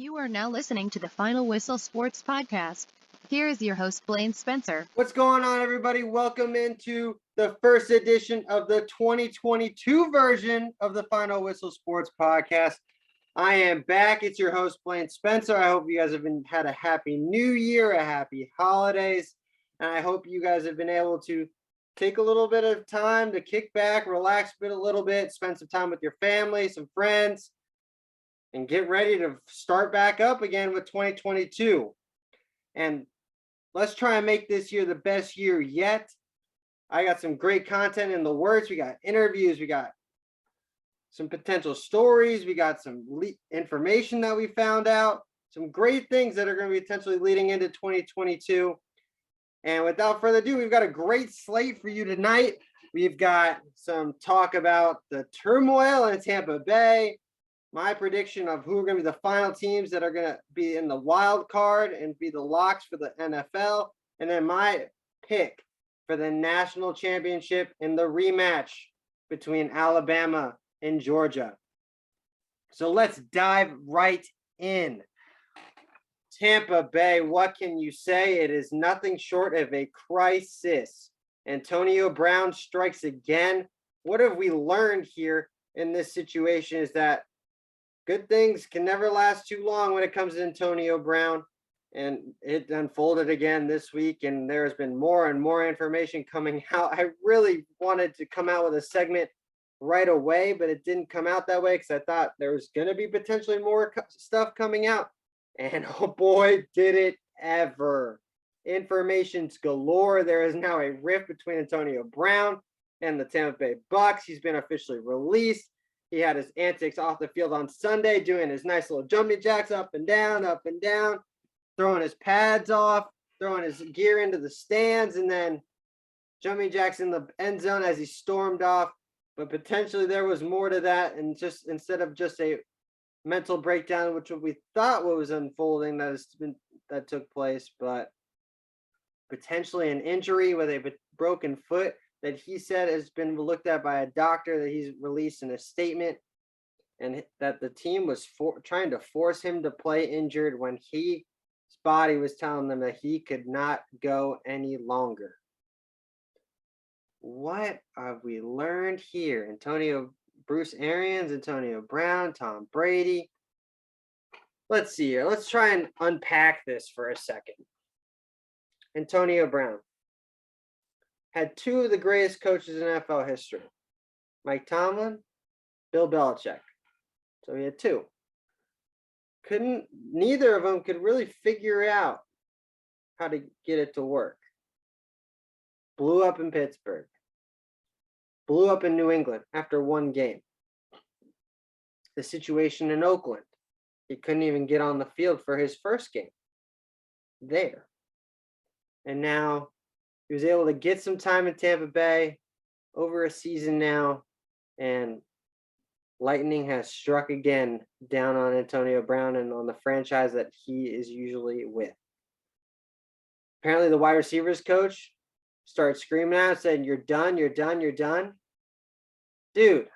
You are now listening to the Final Whistle Sports Podcast. Here is your host, Blaine Spencer. What's going on, everybody? Welcome into the first edition of the 2022 version of the Final Whistle Sports Podcast. I am back. It's your host, Blaine Spencer. I hope you guys have had a happy new year, a happy holidays, and I hope you guys have been able to take a little bit of time to kick back, relax a little bit, spend some time with your family, some friends, and get ready to start back up again with 2022. And let's try and make this year the best year yet. I got some great content in the works. We got interviews. We got some potential stories. We got some information that we found out. Some great things that are going to be potentially leading into 2022. And without further ado, we've got a great slate for you tonight. We've got some talk about the turmoil in Tampa Bay, my prediction of who are going to be the final teams that are going to be in the wild card and be the locks for the NFL, and then my pick for the national championship in the rematch between Alabama and Georgia. So let's dive right in. Tampa Bay, what can you say? It is nothing short of a crisis. Antonio Brown strikes again. What have we learned here in this situation is that good things can never last too long when it comes to Antonio Brown, and it unfolded again this week, and there has been more and more information coming out. I really wanted to come out with a segment right away, but it didn't come out that way because I thought there was going to be potentially more stuff coming out, and oh boy, did it ever. Information's galore. There is now a rift between Antonio Brown and the Tampa Bay Bucks. He's been officially released. He had his antics off the field on Sunday, doing his nice little jumping jacks up and down, throwing his pads off, throwing his gear into the stands, and then jumping jacks in the end zone as he stormed off. But potentially there was more to that, and just instead of just a mental breakdown, which we thought was unfolding that took place, but potentially an injury with a broken foot that he said has been looked at by a doctor, that he's released in a statement, and that the team was trying to force him to play injured when his body was telling them that he could not go any longer. What have we learned here? Bruce Arians, Antonio Brown, Tom Brady. Let's see here. Let's try and unpack this for a second. Antonio Brown had two of the greatest coaches in NFL history, Mike Tomlin, Bill Belichick. So he had two. Neither of them could really figure out how to get it to work. Blew up in Pittsburgh. Blew up in New England after one game. The situation in Oakland. He couldn't even get on the field for his first game there. And now he was able to get some time in Tampa Bay over a season now, and lightning has struck again down on Antonio Brown and on the franchise that he is usually with. Apparently the wide receivers coach started screaming out, saying, "You're done, you're done, you're done." Dude,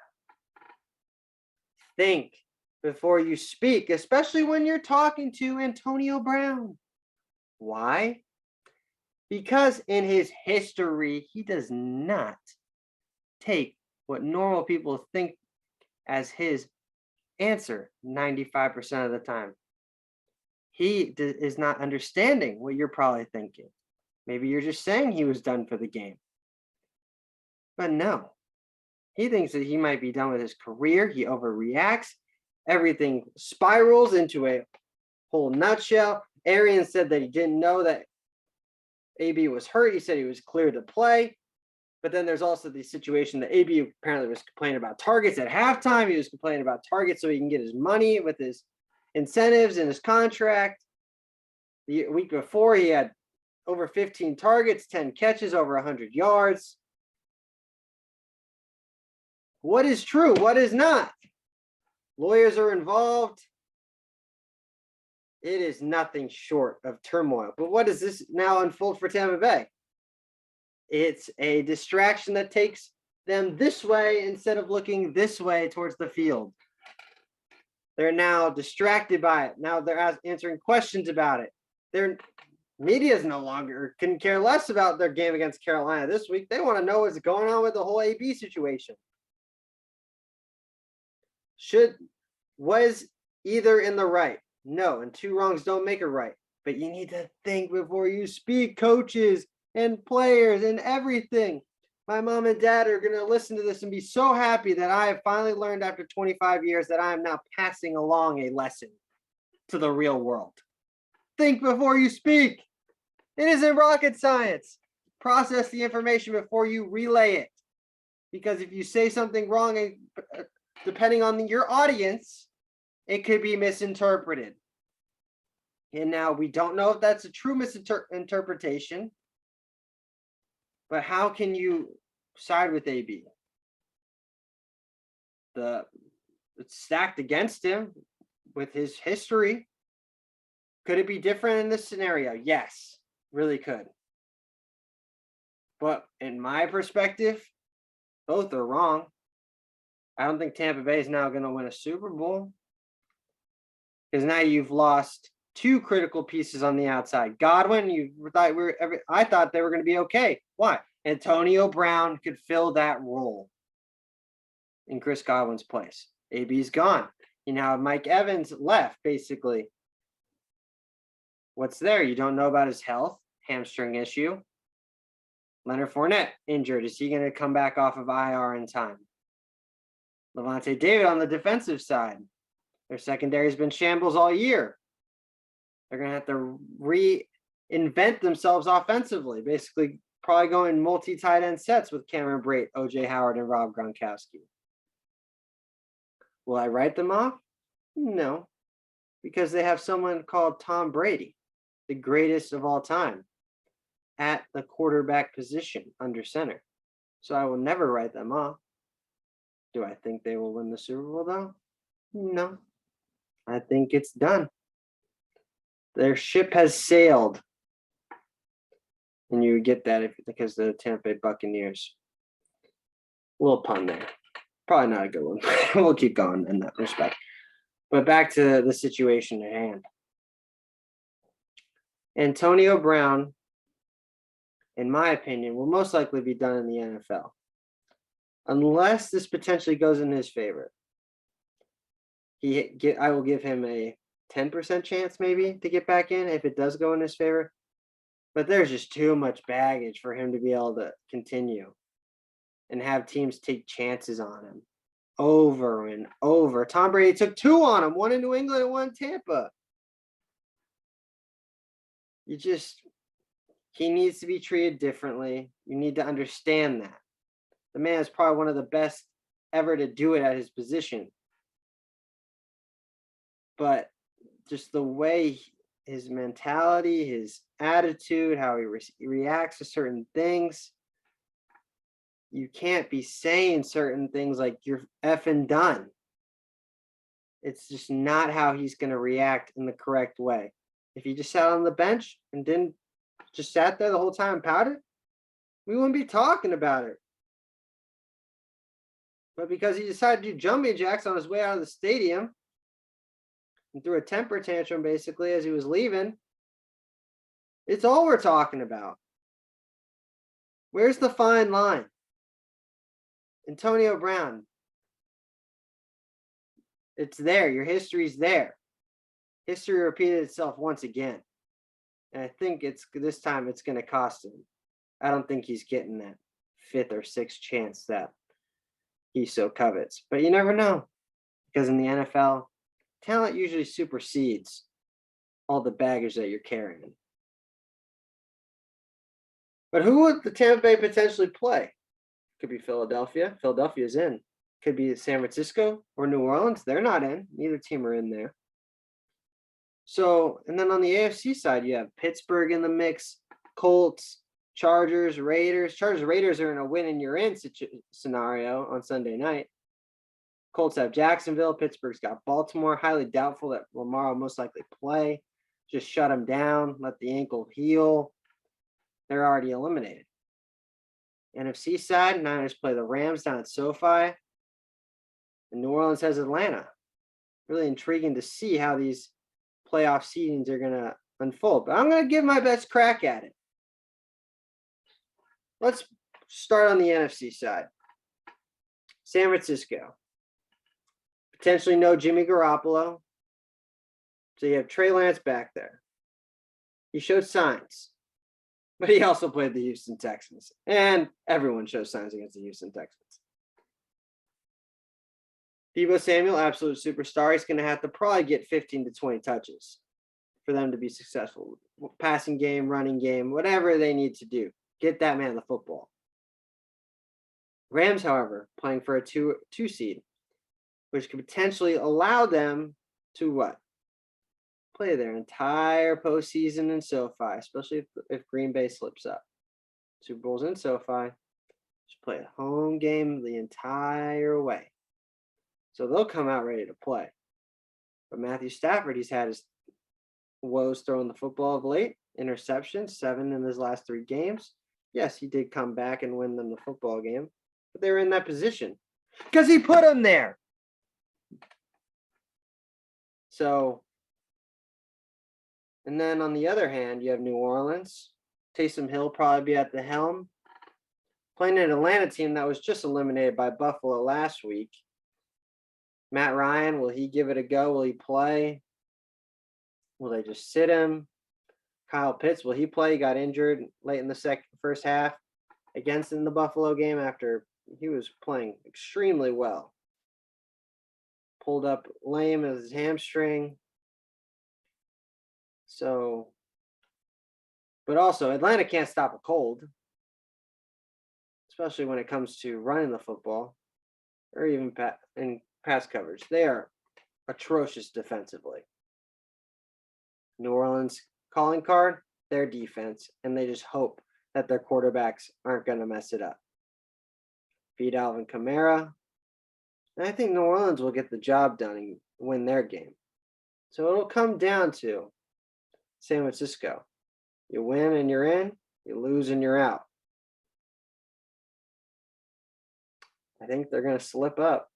think before you speak, especially when you're talking to Antonio Brown. Why? Because in his history, he does not take what normal people think as his answer 95% of the time. He is not understanding what you're probably thinking. Maybe you're just saying he was done for the game. But no, he thinks that he might be done with his career. He overreacts. Everything spirals into a whole nutshell. Arians said that he didn't know that AB was hurt. He said he was clear to play. But then there's also the situation that AB apparently was complaining about targets at halftime. He was complaining about targets so he can get his money with his incentives and his contract. The week before, he had over 15 targets, 10 catches, over 100 yards. What is true? What is not? Lawyers are involved. It is nothing short of turmoil. But what does this now unfold for Tampa Bay? It's a distraction that takes them this way instead of looking this way towards the field. They're now distracted by it. Now they're answering questions about it. Their media is no longer couldn't care less about their game against Carolina this week. They want to know what's going on with the whole AB situation. Was either in the right? No, and two wrongs don't make a right. But you need to think before you speak, coaches and players and everything. My mom and dad are going to listen to this and be so happy that I have finally learned after 25 years that I am now passing along a lesson to the real world. Think before you speak. It isn't rocket science. Process the information before you relay it. Because if you say something wrong, depending on your audience, it could be misinterpreted. And now we don't know if that's a true misinterpretation. But how can you side with AB? It's stacked against him with his history. Could it be different in this scenario? Yes, really could. But in my perspective, both are wrong. I don't think Tampa Bay is now going to win a Super Bowl. Because now you've lost two critical pieces on the outside. Godwin, I thought they were going to be okay. Why? Antonio Brown could fill that role in Chris Godwin's place. AB's gone. You now have Mike Evans left, basically. What's there? You don't know about his health, hamstring issue. Leonard Fournette injured. Is he going to come back off of IR in time? Levante David on the defensive side. Their secondary has been shambles all year. They're going to have to reinvent themselves offensively, basically probably going multi-tight end sets with Cameron Brate, OJ Howard, and Rob Gronkowski. Will I write them off? No, because they have someone called Tom Brady, the greatest of all time, at the quarterback position under center. So I will never write them off. Do I think they will win the Super Bowl, though? No. I think it's done. Their ship has sailed. And you get that because the Tampa Bay Buccaneers. A little pun there. Probably not a good one. We'll keep going in that respect. But back to the situation at hand. Antonio Brown, in my opinion, will most likely be done in the NFL. Unless this potentially goes in his favor. I will give him a 10% chance maybe to get back in if it does go in his favor. But there's just too much baggage for him to be able to continue and have teams take chances on him over and over. Tom Brady took two on him, one in New England and one in Tampa. He needs to be treated differently. You need to understand that. The man is probably one of the best ever to do it at his position. But just the way his mentality, his attitude, how he reacts to certain things, you can't be saying certain things like you're effing done. It's just not how he's going to react in the correct way. If he just sat on the bench and didn't just sat there the whole time and pouted, we wouldn't be talking about it. But because he decided to do jumping jacks on his way out of the stadium and threw a temper tantrum basically as he was leaving, it's all we're talking about. Where's the fine line? Antonio Brown. It's there. Your history's there. History repeated itself once again. And I think this time it's going to cost him. I don't think he's getting that fifth or sixth chance that he so covets. But you never know. Because in the NFL, talent usually supersedes all the baggage that you're carrying. But who would the Tampa Bay potentially play? Could be Philadelphia. Philadelphia's in. Could be San Francisco or New Orleans. They're not in. Neither team are in there. So, and then on the AFC side, you have Pittsburgh in the mix, Colts, Chargers, Raiders. Raiders are in a win and you're in scenario on Sunday night. Colts have Jacksonville. Pittsburgh's got Baltimore. Highly doubtful that Lamar will most likely play. Just shut him down. Let the ankle heal. They're already eliminated. NFC side, Niners play the Rams down at SoFi. And New Orleans has Atlanta. really intriguing to see how these playoff seedings are going to unfold. But I'm going to give my best crack at it. Let's start on the NFC side. San Francisco. Potentially no Jimmy Garoppolo. So you have Trey Lance back there. He showed signs, but he also played the Houston Texans. And everyone shows signs against the Houston Texans. Deebo Samuel, absolute superstar. He's going to have to probably get 15 to 20 touches for them to be successful. Passing game, running game, whatever they need to do. Get that man the football. Rams, however, playing for a two seed, which could potentially allow them to what? Play their entire postseason in SoFi, especially if Green Bay slips up. Super Bowl's in SoFi. Just play a home game the entire way. So they'll come out ready to play. But Matthew Stafford, he's had his woes throwing the football of late. Interceptions, 7 in his last 3 games. Yes, he did come back and win them the football game. But they were in that position because he put them there. So, and then on the other hand, you have New Orleans. Taysom Hill probably be at the helm. Playing an Atlanta team that was just eliminated by Buffalo last week. Matt Ryan, will he give it a go? Will he play? Will they just sit him? Kyle Pitts, will he play? He got injured late in the first half against in the Buffalo game after he was playing extremely well. Pulled up lame as his hamstring. So, but also Atlanta can't stop a cold, especially when it comes to running the football or even in pass coverage. They are atrocious defensively. New Orleans calling card, their defense, and they just hope that their quarterbacks aren't going to mess it up. Beat Alvin Kamara. And I think New Orleans will get the job done and win their game. So it'll come down to San Francisco. You win and you're in, you lose and you're out. I think they're going to slip up.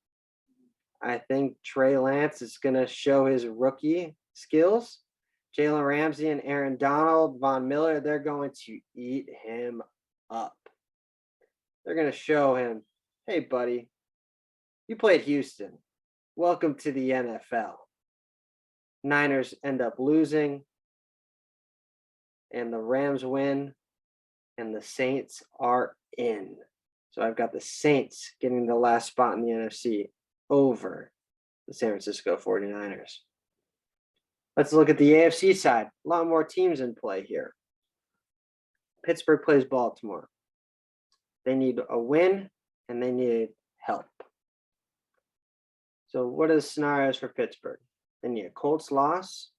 I think Trey Lance is going to show his rookie skills. Jalen Ramsey and Aaron Donald, Von Miller, they're going to eat him up. They're going to show him, hey, buddy, you played Houston. Welcome to the NFL. Niners end up losing, and the Rams win, and the Saints are in. So I've got the Saints getting the last spot in the NFC over the San Francisco 49ers. Let's look at the AFC side. A lot more teams in play here. Pittsburgh plays Baltimore. They need a win, and they need help. So what are the scenarios for Pittsburgh? They need a Colts loss,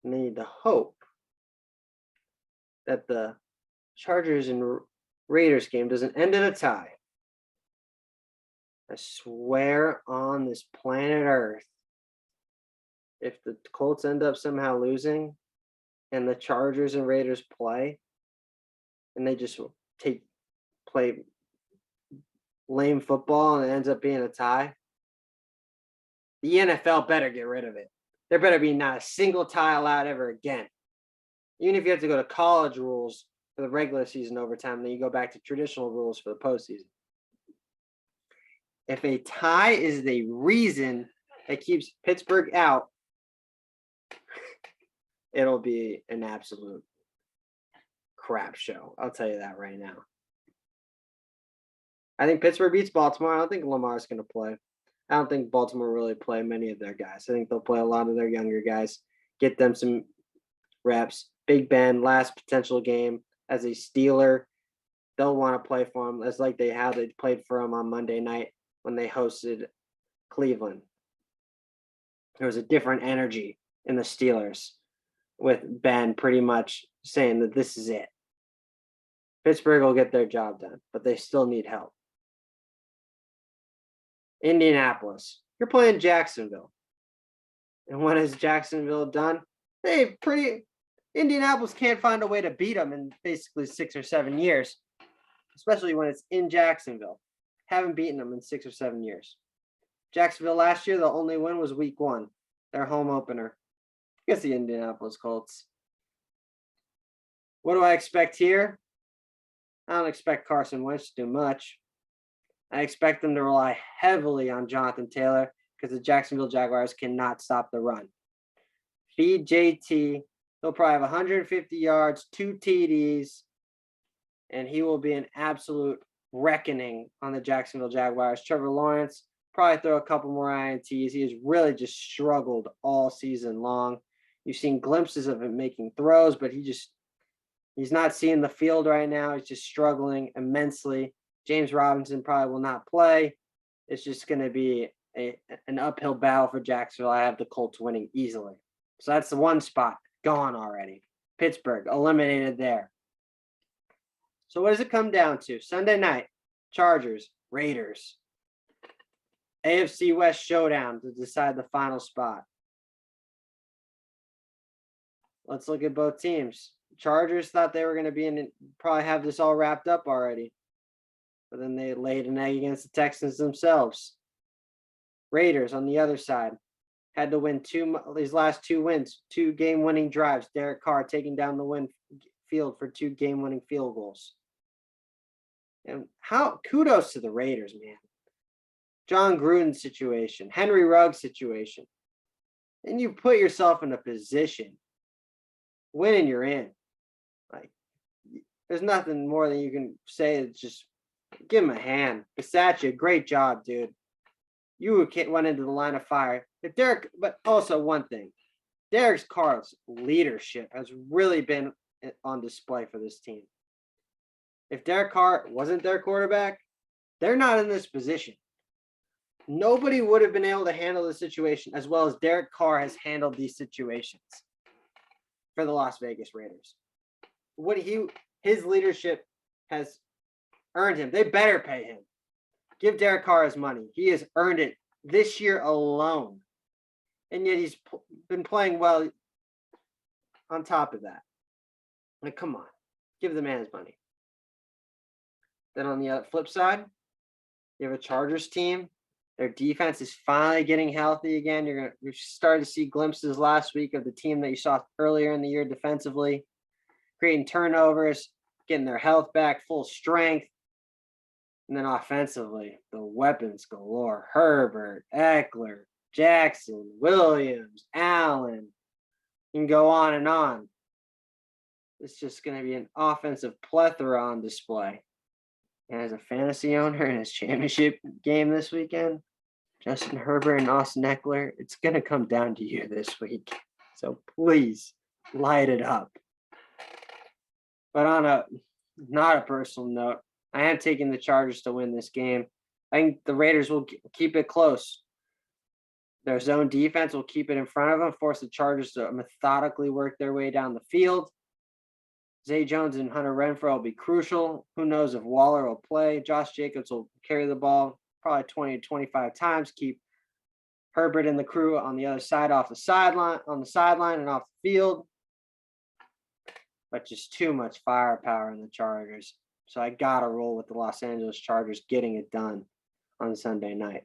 and they need to hope that the Chargers and Raiders game doesn't end in a tie. I swear on this planet Earth, if the Colts end up somehow losing and the Chargers and Raiders play and they just play lame football and it ends up being a tie, the NFL better get rid of it. There better be not a single tie allowed ever again. Even if you have to go to college rules for the regular season overtime, then you go back to traditional rules for the postseason. If a tie is the reason that keeps Pittsburgh out, it'll be an absolute crap show. I'll tell you that right now. I think Pittsburgh beats Baltimore. I don't think Lamar's going to play. I don't think Baltimore really play many of their guys. I think they'll play a lot of their younger guys, get them some reps. Big Ben, last potential game as a Steeler. They'll want to play for him. It's like they played for him on Monday night when they hosted Cleveland. There was a different energy in the Steelers with Ben pretty much saying that this is it. Pittsburgh will get their job done, but they still need help. Indianapolis. You're playing Jacksonville. And what has Jacksonville done? Indianapolis can't find a way to beat them in basically 6 or 7 years, especially when it's in Jacksonville. Haven't beaten them in 6 or 7 years. Jacksonville last year, the only win was week 1, their home opener against the Indianapolis Colts. What do I expect here? I don't expect Carson Wentz to do much. I expect them to rely heavily on Jonathan Taylor because the Jacksonville Jaguars cannot stop the run. Feed JT. He'll probably have 150 yards, 2 TDs, and he will be an absolute reckoning on the Jacksonville Jaguars. Trevor Lawrence probably throw a couple more INTs. He has really just struggled all season long. You've seen glimpses of him making throws, but he's not seeing the field right now. He's just struggling immensely. James Robinson probably will not play. It's just going to be an uphill battle for Jacksonville. I have the Colts winning easily. So that's the one spot gone already. Pittsburgh eliminated there. So what does it come down to? Sunday night, Chargers, Raiders. AFC West showdown to decide the final spot. Let's look at both teams. Chargers thought they were going to probably have this all wrapped up already. But then they laid an egg against the Texans themselves. Raiders on the other side had to win these last 2 wins, 2 game-winning drives. Derek Carr taking down the field for 2 game-winning field goals. And kudos to the Raiders, man. John Gruden situation, Henry Ruggs situation. And you put yourself in a position. Winning, you're in. Like, there's nothing more than you can say. It's just give him a hand. Bisaccia, great job, dude. You went into the line of fire. But also one thing, Derek Carr's leadership has really been on display for this team. If Derek Carr wasn't their quarterback, they're not in this position. Nobody would have been able to handle the situation as well as Derek Carr has handled these situations for the Las Vegas Raiders. His leadership has earned him. They better pay him. Give Derek Carr his money. He has earned it this year alone. And yet he's been playing well on top of that. Like, come on. Give the man his money. Then on the flip side, you have a Chargers team. Their defense is finally getting healthy again. We started to see glimpses last week of the team that you saw earlier in the year defensively, creating turnovers, getting their health back, full strength. And then offensively, the weapons galore. Herbert, Eckler, Jackson, Williams, Allen. You can go on and on. It's just going to be an offensive plethora on display. And as a fantasy owner in his championship game this weekend, Justin Herbert and Austin Eckler, it's going to come down to you this week. So please light it up. But on not a personal note, I am taking the Chargers to win this game. I think the Raiders will keep it close. Their zone defense will keep it in front of them, force the Chargers to methodically work their way down the field. Zay Jones and Hunter Renfrow will be crucial. Who knows if Waller will play. Josh Jacobs will carry the ball probably 20 to 25 times, keep Herbert and the crew on the other side on the sideline and off the field. But just too much firepower in the Chargers. So I got to roll with the Los Angeles Chargers getting it done on Sunday night.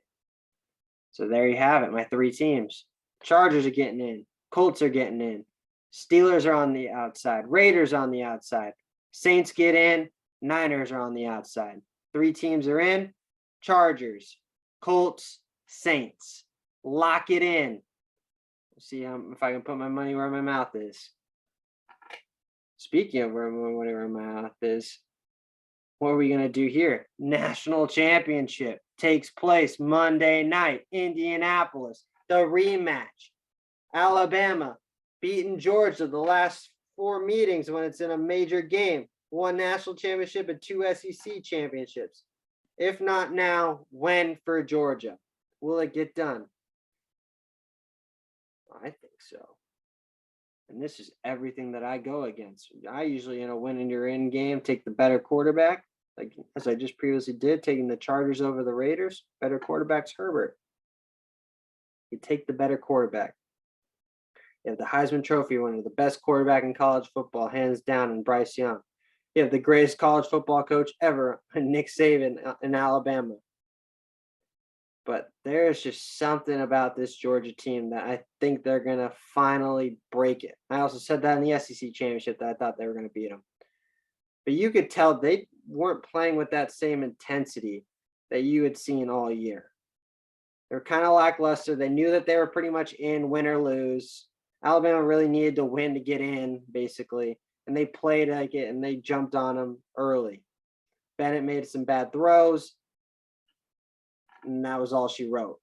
So there you have it, my 3 teams. Chargers are getting in. Colts are getting in. Steelers are on the outside. Raiders on the outside. Saints get in. Niners are on the outside. 3 teams are in. Chargers, Colts, Saints. Lock it in. Let's see if I can put my money where my mouth is. Speaking of where my mouth is, what are we going to do here? National championship takes place Monday night, Indianapolis. The rematch. Alabama beating Georgia the last 4 meetings when it's in a major game. 1 national championship and 2 SEC championships. If not now, when for Georgia? Will it get done? I think so. And this is everything that I go against. I usually, in a win and you're in game, take the better quarterback. Like as I just previously did, taking the Chargers over the Raiders. Better quarterback's Herbert. You take the better quarterback. You have the Heisman Trophy winner, the best quarterback in college football, hands down, in Bryce Young. You have the greatest college football coach ever, Nick Saban in Alabama. But there's just something about this Georgia team that I think they're going to finally break it. I also said that in the SEC championship that I thought they were going to beat them. But you could tell they weren't playing with that same intensity that you had seen all year. They were kind of lackluster. They knew that they were pretty much in, win or lose. Alabama really needed to win to get in, basically. And they played like it, and they jumped on them early. Bennett made some bad throws, and that was all she wrote.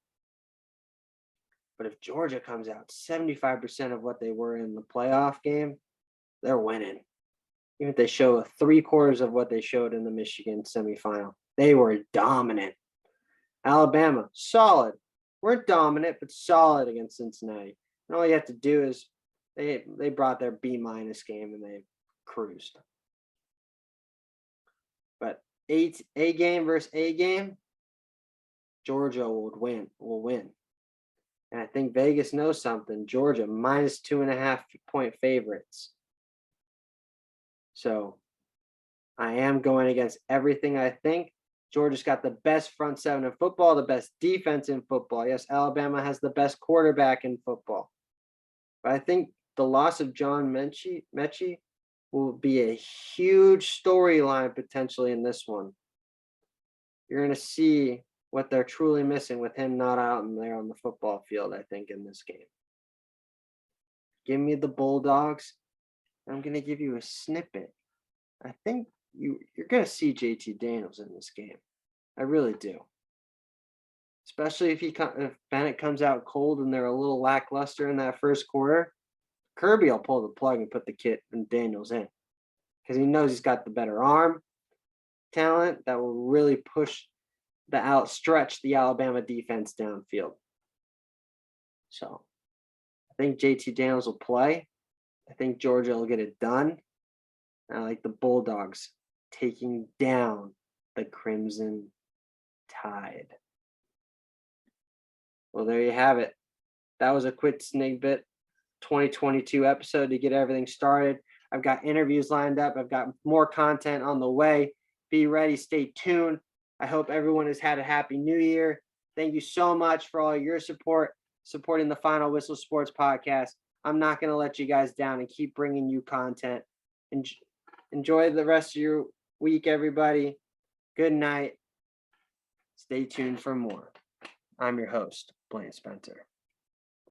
But if Georgia comes out 75% of what they were in the playoff game, they're winning. Even if they show 3/4 of what they showed in the Michigan semifinal, they were dominant. Alabama, solid. Weren't dominant, but solid against Cincinnati. And all you have to do is they brought their B- game and they cruised. But A game versus A game, Georgia will win. And I think Vegas knows something. Georgia minus 2.5 point favorites. So I am going against everything I think. Georgia's got the best front seven in football, the best defense in football. Yes, Alabama has the best quarterback in football. But I think the loss of John Mechie will be a huge storyline potentially in this one. You're going to see what they're truly missing with him not out there on the football field, I think, in this game. Give me the Bulldogs. I'm going to give you a snippet. I think you're going to see JT Daniels in this game. I really do. Especially if Bennett comes out cold and they're a little lackluster in that first quarter, Kirby will pull the plug and put the kid and Daniels in because he knows he's got the better arm talent that will really stretch the Alabama defense downfield. So I think JT Daniels will play. I think Georgia will get it done. I like the Bulldogs taking down the Crimson Tide. Well, there you have it. That was a quick snippet 2022 episode to get everything started. I've got interviews lined up. I've got more content on the way. Be ready. Stay tuned. I hope everyone has had a happy new year. Thank you so much for all your support, supporting the Final Whistle Sports Podcast. I'm not going to let you guys down and keep bringing you content. Enjoy the rest of your week, everybody. Good night. Stay tuned for more. I'm your host, Blaine Spencer.